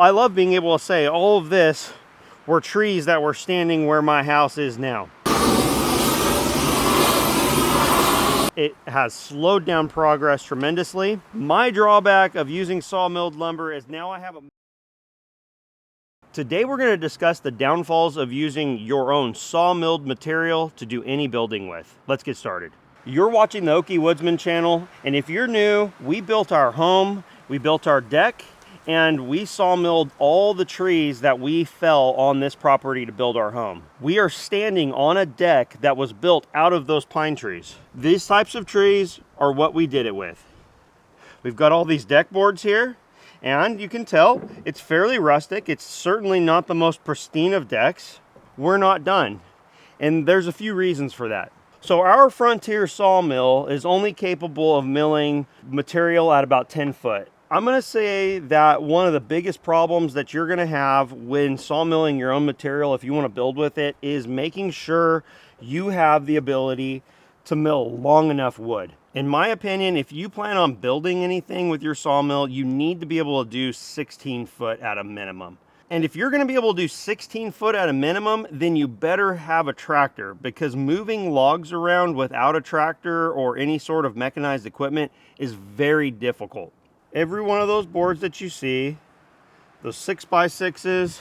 I love being able to say all of this were trees that were standing where my house is now. It has slowed down progress tremendously. My drawback of using sawmilled lumber is now I have a... Today we're going to discuss the downfalls of using your own sawmilled material to do any building with. Let's get started. You're watching the Okie Woodsman channel, and if you're new, we built our home, we built our deck, and we sawmilled all the trees that we fell on this property to build our home. We are standing on a deck that was built out of those pine trees. These types of trees are what we did it with. We've got all these deck boards here, and you can tell it's fairly rustic. It's certainly not the most pristine of decks. We're not done, and there's a few reasons for that. So our Frontier sawmill is only capable of milling material at about 10 foot. I'm going to say that one of the biggest problems that you're going to have when sawmilling your own material, if you want to build with it, is making sure you have the ability to mill long enough wood. In my opinion, if you plan on building anything with your sawmill, you need to be able to do 16 foot at a minimum. And if you're going to be able to do 16 foot at a minimum, then you better have a tractor, because moving logs around without a tractor or any sort of mechanized equipment is very difficult. Every one of those boards that you see, those 6x6s,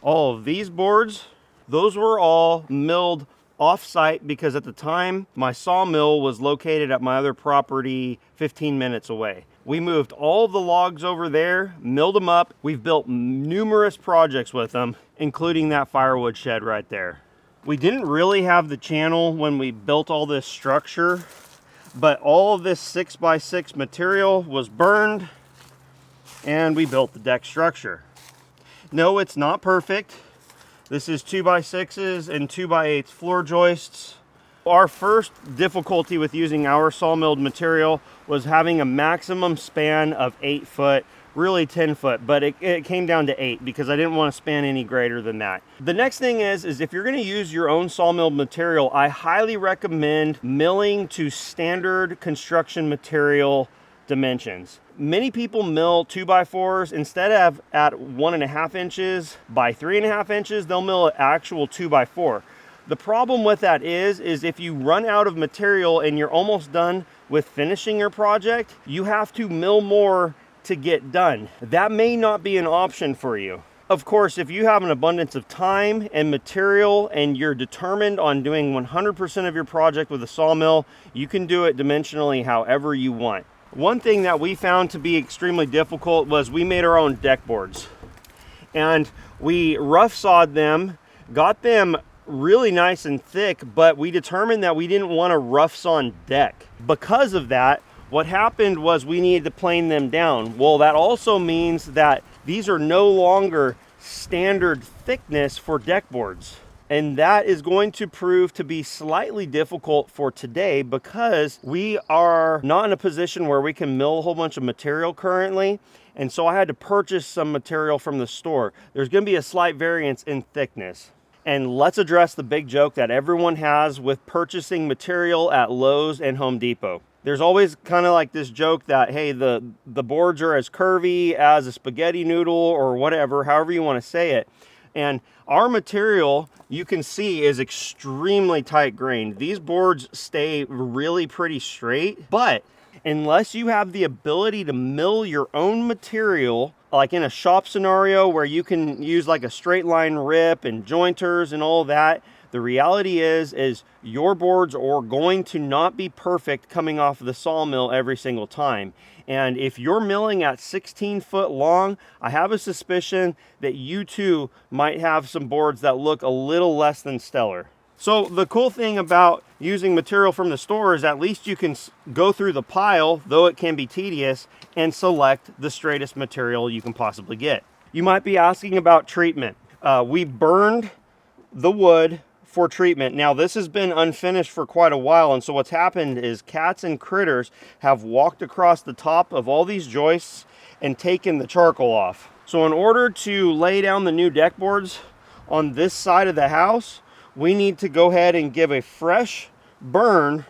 all of these boards, those were all milled off-site, because at the time my sawmill was located at my other property 15 minutes away. We moved all the logs over there, milled them up. We've built numerous projects with them, including that firewood shed right there. We didn't really have the channel when we built all this structure, but all of this 6x6 material was burned and we built the deck structure. No, it's not perfect. This is 2x6s and 2x8s floor joists. Our first difficulty with using our sawmilled material was having a maximum span of 8 foot, really 10 foot, but it came down to 8 because I didn't want to span any greater than that. The next thing is if you're going to use your own sawmilled material, I highly recommend milling to standard construction material dimensions. Many people mill 2x4s. Instead of at 1.5 inches by 3.5 inches, they'll mill an actual 2x4. The problem with that is if you run out of material and you're almost done with finishing your project, you have to mill more to get done. That may not be an option for you. Of course, if you have an abundance of time and material and you're determined on doing 100% of your project with a sawmill, you can do it dimensionally however you want. One thing that we found to be extremely difficult was we made our own deck boards, and we rough sawed them, got them really nice and thick, but we determined that we didn't want a rough sawn deck. Because of that, what happened was we needed to plane them down. Well, that also means that these are no longer standard thickness for deck boards. And that is going to prove to be slightly difficult for today, because we are not in a position where we can mill a whole bunch of material currently. And so I had to purchase some material from the store. There's going to be a slight variance in thickness. And let's address the big joke that everyone has with purchasing material at Lowe's and Home Depot. There's always kind of like this joke that, hey, the boards are as curvy as a spaghetti noodle or whatever, however you want to say it. And our material, you can see, is extremely tight grained. These boards stay really pretty straight, but unless you have the ability to mill your own material, like in a shop scenario where you can use like a straight line rip and jointers and all that, the reality is your boards are going to not be perfect coming off of the sawmill every single time. And if you're milling at 16 foot long, I have a suspicion that you too might have some boards that look a little less than stellar. So the cool thing about using material from the store is at least you can go through the pile, though it can be tedious, and select the straightest material you can possibly get. You might be asking about treatment. We burned the wood for treatment. Now this has been unfinished for quite a while, and so what's happened is cats and critters have walked across the top of all these joists and taken the charcoal off. So in order to lay down the new deck boards on this side of the house, we need to go ahead and give a fresh burn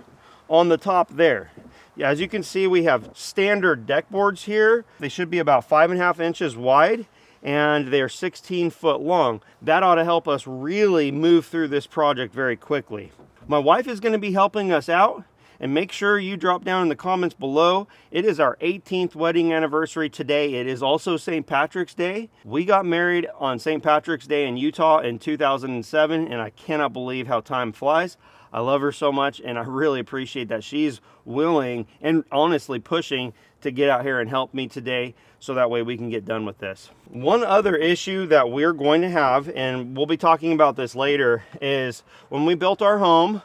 on the top there. Yeah, as you can see, we have standard deck boards here. They should be about 5.5 inches wide, and they're 16 foot long. That ought to help us really move through this project very quickly. My wife is going to be helping us out, and make sure you drop down in the comments below. It is our 18th wedding anniversary today. It is also St. Patrick's Day. We got married on St. Patrick's Day in Utah in 2007, and I cannot believe how time flies. I love her so much, and I really appreciate that she's willing and honestly pushing to get out here and help me today, so that way we can get done with this. One other issue that we're going to have, and we'll be talking about this later, is when we built our home,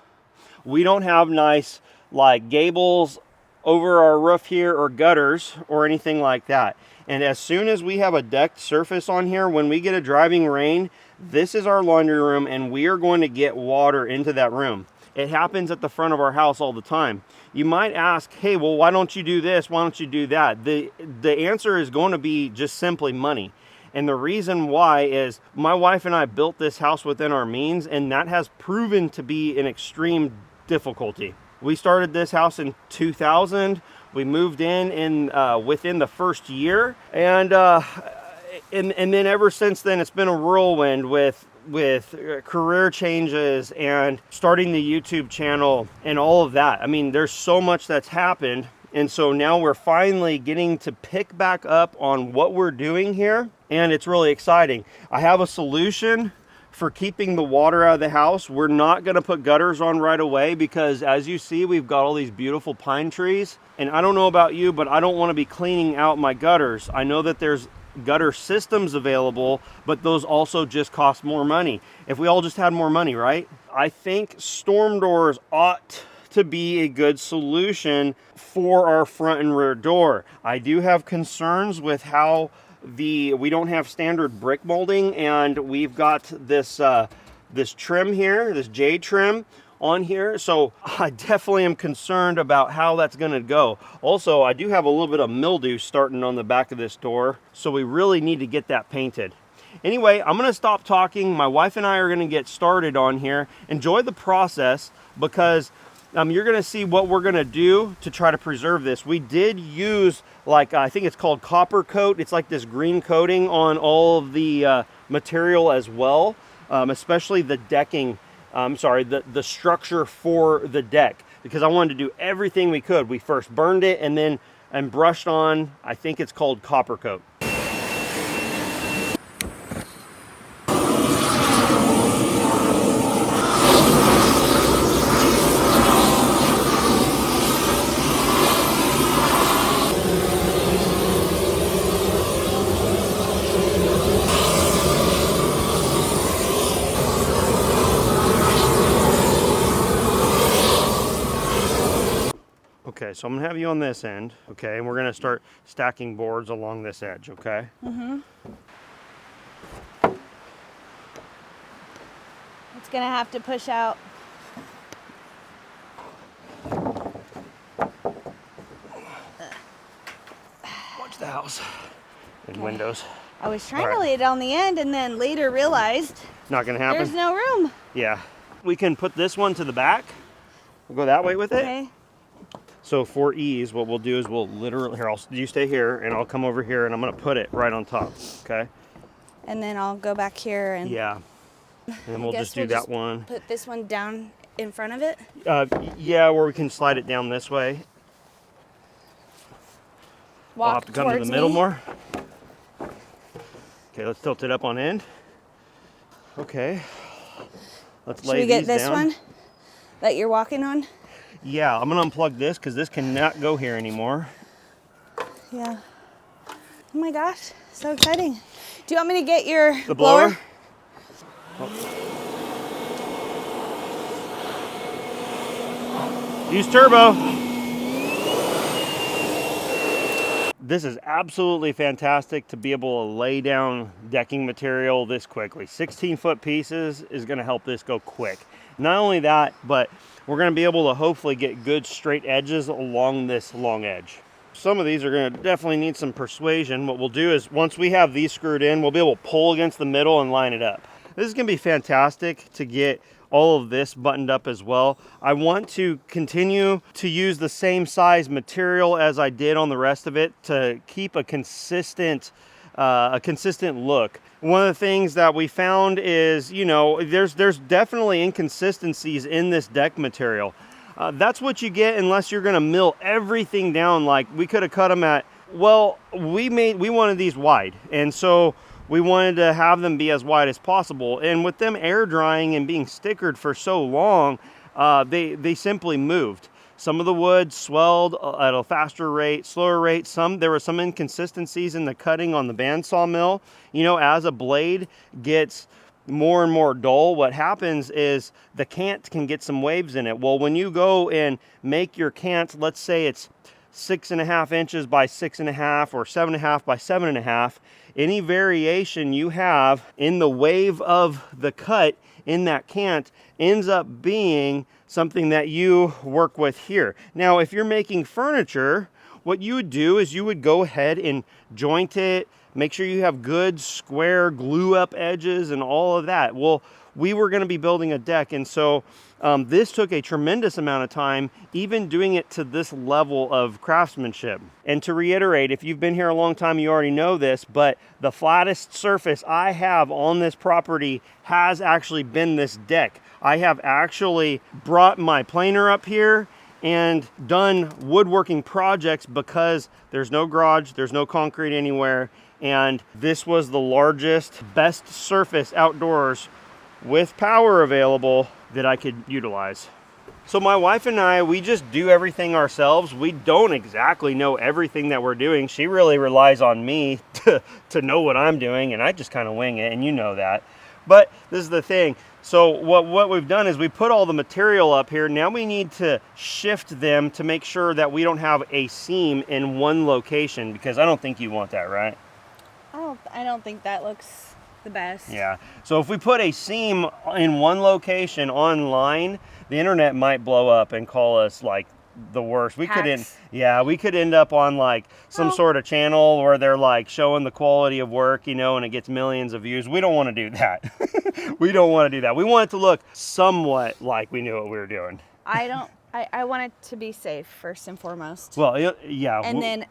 we don't have nice like gables over our roof here or gutters or anything like that. And as soon as we have a decked surface on here, when we get a driving rain, this is our laundry room, and we are going to get water into that room. It happens at the front of our house all the time. You might ask, hey, well, why don't you do this? Why don't you do that? The answer is going to be just simply money. And the reason why is my wife and I built this house within our means, and that has proven to be an extreme difficulty. We started this house in 2000. We moved in within the first year, and then ever since then it's been a whirlwind with career changes and starting the YouTube channel and all of that. I mean, there's so much that's happened, and so now we're finally getting to pick back up on what we're doing here, and it's really exciting. I have a solution for keeping the water out of the house. We're not going to put gutters on right away because, as you see, we've got all these beautiful pine trees, and I don't know about you, but I don't want to be cleaning out my gutters. I know that there's gutter systems available, but those also just cost more money. If we all just had more money, right? I think storm doors ought to be a good solution for our front and rear door. I do have concerns with how we don't have standard brick molding, and we've got this this trim here, this jade trim on here, so I definitely am concerned about how that's going to go. Also, I do have a little bit of mildew starting on the back of this door, so we really need to get that painted. Anyway, I'm going to stop talking. My wife and I are going to get started on here. Enjoy the process, because you're going to see what we're going to do to try to preserve this. We did use, like, I think it's called copper coat. It's like this green coating on all of the material as well, especially the decking. The structure for the deck, because I wanted to do everything we could. We first burned it and brushed on, I think it's called copper coat. Okay, so I'm gonna have you on this end, okay, and we're gonna start stacking boards along this edge, okay? Mm-hmm. It's gonna have to push out. Watch the house and windows. I was trying to lay it on the end, and then later realized not gonna happen. There's no room. Yeah, we can put this one to the back. We'll go that way with it. Okay. So for ease, what we'll do is we'll literally, here, you stay here, and I'll come over here, and I'm gonna put it right on top, okay? And then I'll go back here and... Yeah, and then we'll just do that one. Put this one down in front of it? Yeah, where we can slide it down this way. I'll have to come to the middle more. Okay, let's tilt it up on end. Okay, let's lay these down. Should we get this one that you're walking on? Yeah, I'm gonna unplug this because this cannot go here anymore. Yeah. Oh my gosh, so exciting. Do you want me to get your blower? Oh. Use turbo. This is absolutely fantastic to be able to lay down decking material this quickly. 16-foot pieces is gonna help this go quick. Not only that, but we're going to be able to hopefully get good straight edges along this long edge. Some of these are going to definitely need some persuasion. What we'll do is once we have these screwed in, we'll be able to pull against the middle and line it up. This is going to be fantastic to get all of this buttoned up as well. I want to continue to use the same size material as I did on the rest of it to keep a consistent look. One of the things that we found is, you know, there's definitely inconsistencies in this deck material. That's what you get unless you're gonna mill everything down. Like we could have cut them at, well, we wanted these wide, and so we wanted to have them be as wide as possible. And with them air drying and being stickered for so long, they simply moved. Some of the wood swelled at a faster rate, slower rate. There were some inconsistencies in the cutting on the bandsaw mill. You know, as a blade gets more and more dull, what happens is the cant can get some waves in it. Well, when you go and make your cant, let's say it's 6.5 inches by 6.5 or 7.5 by 7.5, any variation you have in the wave of the cut in that cant ends up being something that you work with here. Now, if you're making furniture, what you would do is you would go ahead and joint it, make sure you have good square glue up edges and all of that. Well, we were going to be building a deck, and so this took a tremendous amount of time, even doing it to this level of craftsmanship. And to reiterate, if you've been here a long time, you already know this, but the flattest surface I have on this property has actually been this deck. I have actually brought my planer up here and done woodworking projects because there's no garage, there's no concrete anywhere, and this was the largest, best surface outdoors with power available that I could utilize. So my wife and I, we just do everything ourselves. We don't exactly know everything that we're doing. She really relies on me to know what I'm doing, and I just kind of wing it, and you know that. But this is the thing. So what we've done is we put all the material up here. Now we need to shift them to make sure that we don't have a seam in one location, because I don't think you want that, right? I don't think that looks the best. Yeah. So if we put a seam in one location online, the internet might blow up and call us like the worst. We could end up on like some sort of channel where they're like showing the quality of work, you know, and it gets millions of views. We don't want to do that. We don't want to do that. We want it to look somewhat like we knew what we were doing. I want it to be safe first and foremost. Well, yeah. And then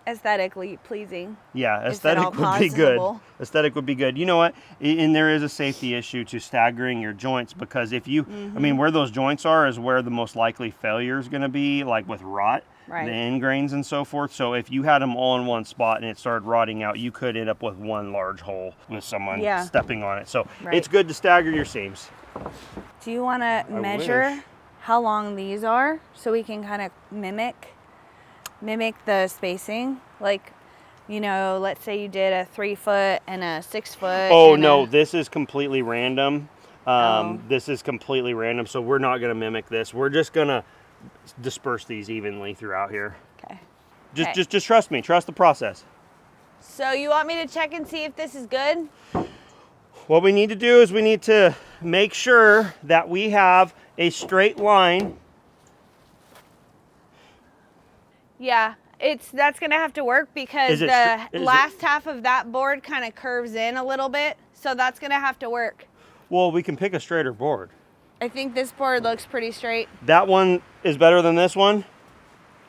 aesthetically pleasing. Yeah, aesthetic would be good. Aesthetic would be good. You know what? And there is a safety issue to staggering your joints, because if you, I mean, where those joints are is where the most likely failure is going to be, like with rot, the end grains and so forth. So if you had them all in one spot and it started rotting out, you could end up with one large hole with someone stepping on it. So it's good to stagger your seams. Do you want to measure how long these are so we can kind of mimic the spacing? Like, you know, let's say you did a 3 foot and a 6 foot. Oh no, this is completely random. This is completely random, so we're not going to mimic this. We're just going to disperse these evenly throughout here. Okay. Just trust me. Trust the process. So you want me to check and see if this is good? What we need to do is we need to make sure that we have a straight line. Yeah, that's gonna have to work because the last half of that board kind of curves in a little bit, so that's gonna have to work. Well, we can pick a straighter board. I think this board looks pretty straight. That one is better than this one?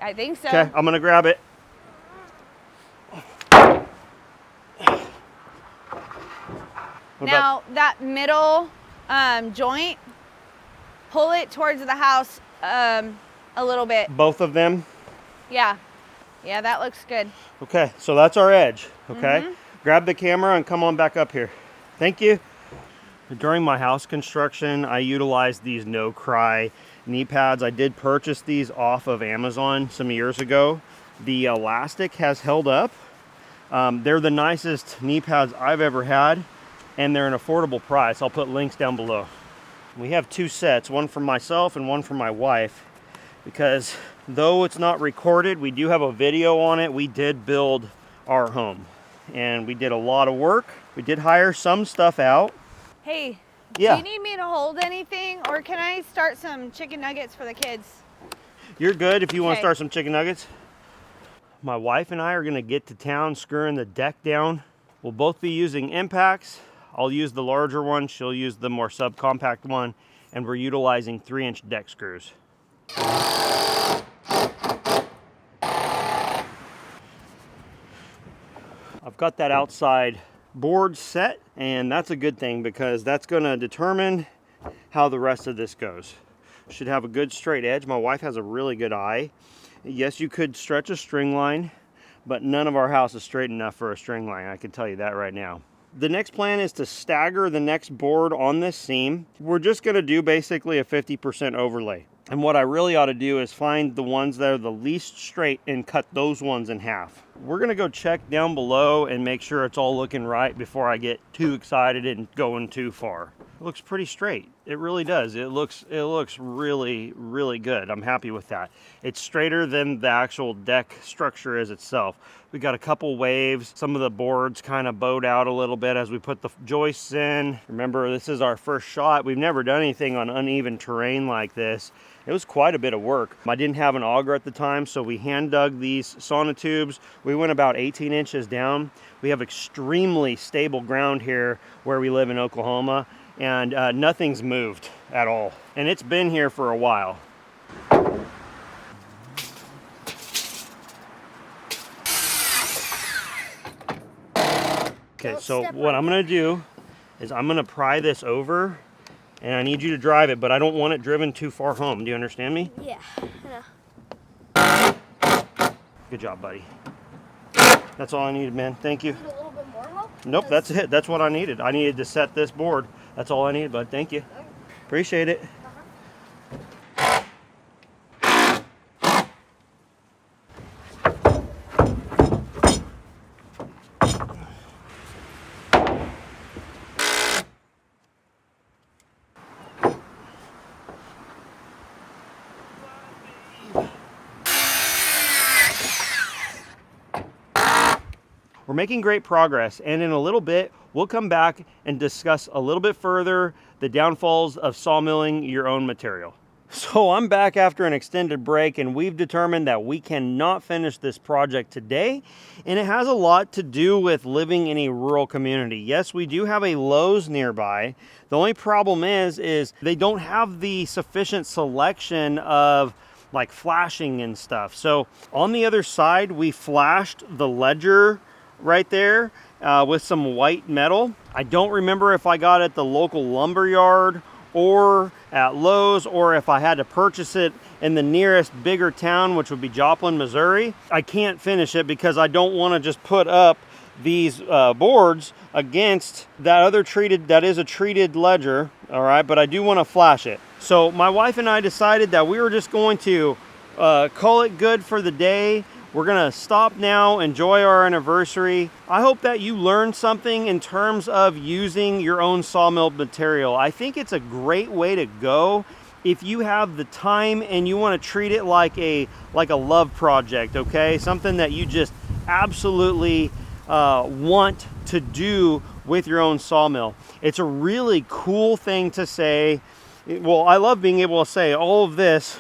I think so. Okay, I'm gonna grab it. Now, that middle joint, pull it towards the house a little bit. Both of them? Yeah, that looks good. Okay, so that's our edge, okay? Grab the camera and come on back up here. Thank you. During my house construction, I utilized these No Cry knee pads. I did purchase these off of Amazon some years ago. The elastic has held up. They're the nicest knee pads I've ever had, and they're an affordable price. I'll put links down below. We have 2 sets, one for myself and one for my wife, because though it's not recorded, we do have a video on it. We did build our home, and we did a lot of work. We did hire some stuff out. Hey, do you need me to hold anything, or can I start some chicken nuggets for the kids? You're good if you want to start some chicken nuggets. My wife and I are gonna get to town screwing the deck down. We'll both be using impacts. I'll use the larger one, she'll use the more subcompact one, and we're utilizing 3-inch deck screws. I've got that outside board set, and that's a good thing because that's going to determine how the rest of this goes. Should have a good straight edge. My wife has a really good eye. Yes, you could stretch a string line, but none of our house is straight enough for a string line. I can tell you that right now. The next plan is to stagger the next board on this seam. We're just going to do basically a 50% overlay. And what I really ought to do is find the ones that are the least straight and cut those ones in half. We're going to go check down below and make sure it's all looking right before I get too excited and going too far. It looks pretty straight. It really does. It looks really, really good. I'm happy with that. It's straighter than the actual deck structure is itself. We got a couple waves. Some of the boards kind of bowed out a little bit as we put the joists in. Remember, this is our first shot. We've never done anything on uneven terrain like this. It was quite a bit of work. I didn't have an auger at the time, so we hand dug these sonotubes. We went about 18 inches down. We have extremely stable ground here where we live in Oklahoma, and nothing's moved at all. And it's been here for a while. Okay, so what I'm gonna do is I'm gonna pry this over, and I need you to drive it, but I don't want it driven too far home. Do you understand me? Yeah, I know. Good job, buddy. That's all I needed, man. Thank you. Need a little bit more help? Nope, that's it. That's what I needed. I needed to set this board. That's all I needed, bud. Thank you. Appreciate it. We're making great progress, and in a little bit, we'll come back and discuss a little bit further the downfalls of sawmilling your own material. So I'm back after an extended break, and we've determined that we cannot finish this project today, and it has a lot to do with living in a rural community. Yes, we do have a Lowe's nearby. The only problem is they don't have the sufficient selection of like flashing and stuff. So on the other side, we flashed the ledger right there with some white metal. I don't remember if I got it at the local lumber yard or at Lowe's, or if I had to purchase it in the nearest bigger town, which would be Joplin, Missouri. I can't finish it because I don't want to just put up these boards against that is a treated ledger, all right, but I do want to flash it. So my wife and I decided that we were just going to call it good for the day. We're gonna stop now, enjoy our anniversary. I hope that you learned something in terms of using your own sawmill material. I think it's a great way to go if you have the time and you want to treat it like a love project, okay? Something that you just absolutely want to do with your own sawmill. It's a really cool thing to say. Well, I love being able to say all of this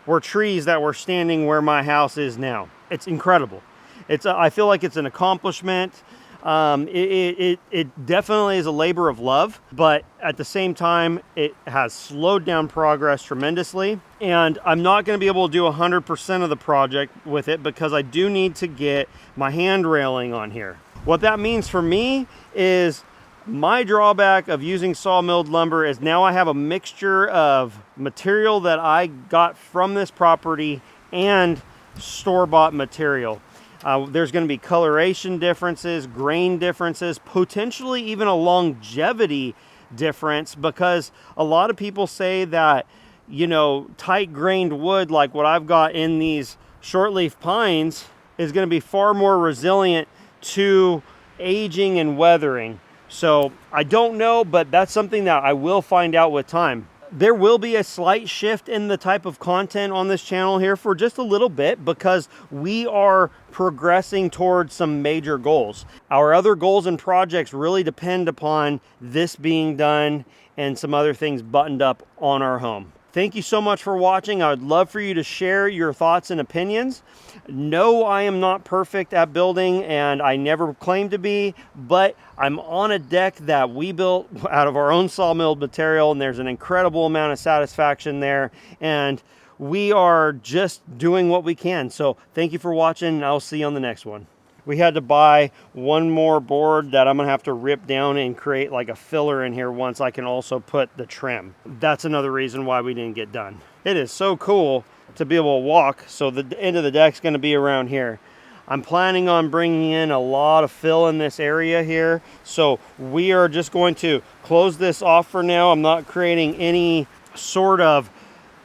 were trees that were standing where my house is now. It's incredible. I feel like it's an accomplishment. It definitely is a labor of love, but at the same time, it has slowed down progress tremendously. And I'm not going to be able to do 100% of the project with it because I do need to get my hand railing on here. What that means for me is my drawback of using sawmilled lumber is now I have a mixture of material that I got from this property and store-bought material. There's going to be coloration differences, grain differences, potentially even a longevity difference, because a lot of people say that, you know, tight-grained wood like what I've got in these shortleaf pines is going to be far more resilient to aging and weathering. So I don't know, but that's something that I will find out with time. There will be a slight shift in the type of content on this channel here for just a little bit because we are progressing towards some major goals. Our other goals and projects really depend upon this being done and some other things buttoned up on our home. Thank you so much for watching. I would love for you to share your thoughts and opinions. No, I am not perfect at building, and I never claim to be, but I'm on a deck that we built out of our own sawmilled material, and there's an incredible amount of satisfaction there, and we are just doing what we can. So thank you for watching, and I'll see you on the next one. We had to buy one more board that I'm gonna have to rip down and create like a filler in here once I can also put the trim. That's another reason why we didn't get done. It is so cool to be able to walk. So the end of the deck's gonna be around here. I'm planning on bringing in a lot of fill in this area here. So we are just going to close this off for now. I'm not creating any sort of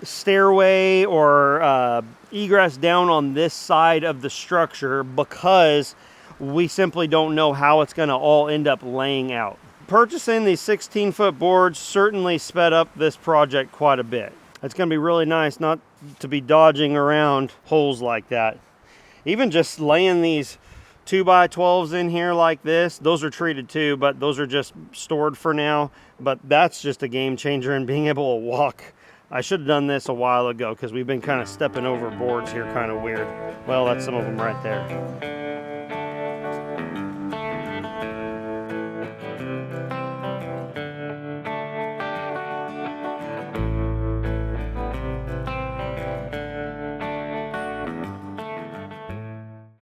stairway or egress down on this side of the structure because we simply don't know how it's going to all end up laying out. Purchasing these 16-foot boards certainly sped up this project quite a bit. It's going to be really nice not to be dodging around holes like that. Even just laying these 2x12s in here like this, those are treated too, but those are just stored for now. But that's just a game changer in being able to walk. I should have done this a while ago because we've been kind of stepping over boards here kind of weird. Well, that's some of them right there.